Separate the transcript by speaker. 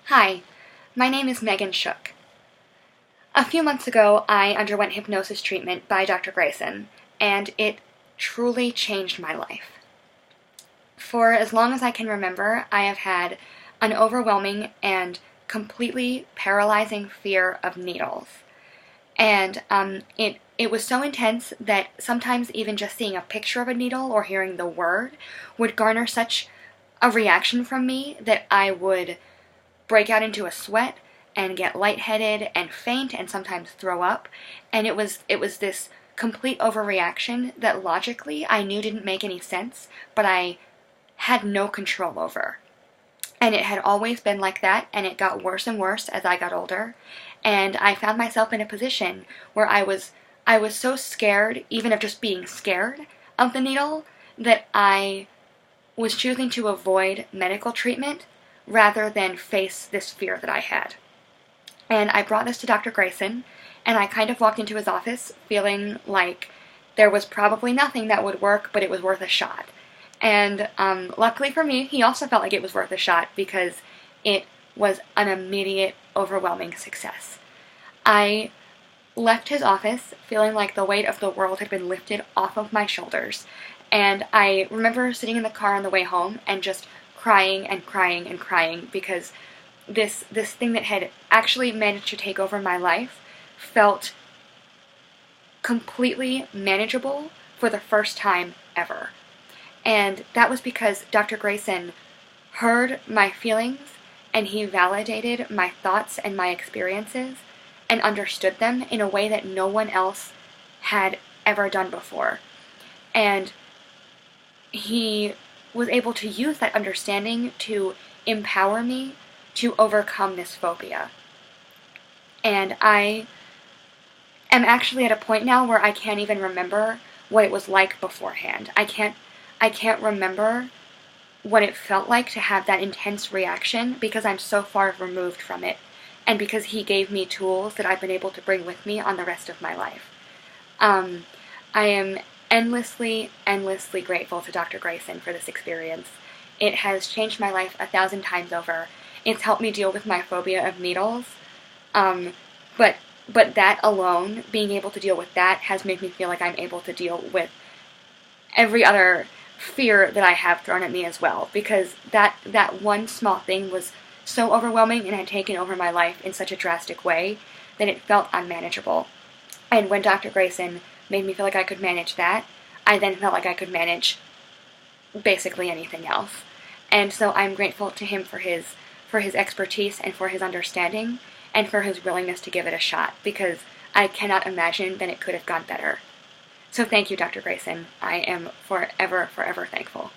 Speaker 1: Hi, my name is Megan Shook. A few months ago, I underwent hypnosis treatment by Dr. Grayson, and it truly changed my life. For as long as I can remember, I have had an overwhelming and completely paralyzing fear of needles. And it was so intense that sometimes even just seeing a picture of a needle or hearing the word would garner such a reaction from me that I would break out into a sweat and get lightheaded and faint and sometimes throw up. And it was this complete overreaction that logically I knew didn't make any sense, but I had no control over. And it had always been like that, and it got worse and worse as I got older. And I found myself in a position where I was so scared, even of just being scared of the needle, that I was choosing to avoid medical treatment rather than face this fear that I had. And I brought this to Dr. Grayson, and I kind of walked into his office feeling like there was probably nothing that would work, but it was worth a shot. And luckily for me, he also felt like it was worth a shot because it was an immediate, overwhelming success. I left his office feeling like the weight of the world had been lifted off of my shoulders. And I remember sitting in the car on the way home and just crying and crying and crying because this thing that had actually managed to take over my life felt completely manageable for the first time ever. And that was because Dr. Grayson heard my feelings and he validated my thoughts and my experiences and understood them in a way that no one else had ever done before. And he was able to use that understanding to empower me to overcome this phobia. And I am actually at a point now where I can't even remember what it was like beforehand. I can't remember what it felt like to have that intense reaction because I'm so far removed from it, and because he gave me tools that I've been able to bring with me on the rest of my life. I am endlessly grateful to Dr. Grayson for this experience. It has changed my life 1,000 times over. It's helped me deal with my phobia of needles, but that alone, being able to deal with that, has made me feel like I'm able to deal with every other fear that I have thrown at me as well, because that one small thing was so overwhelming and had taken over my life in such a drastic way that it felt unmanageable. And when Dr. Grayson made me feel like I could manage that, I then felt like I could manage basically anything else. And so I'm grateful to him for his expertise and for his understanding and for his willingness to give it a shot, because I cannot imagine that it could have gone better. So thank you, Dr. Grayson. I am forever thankful.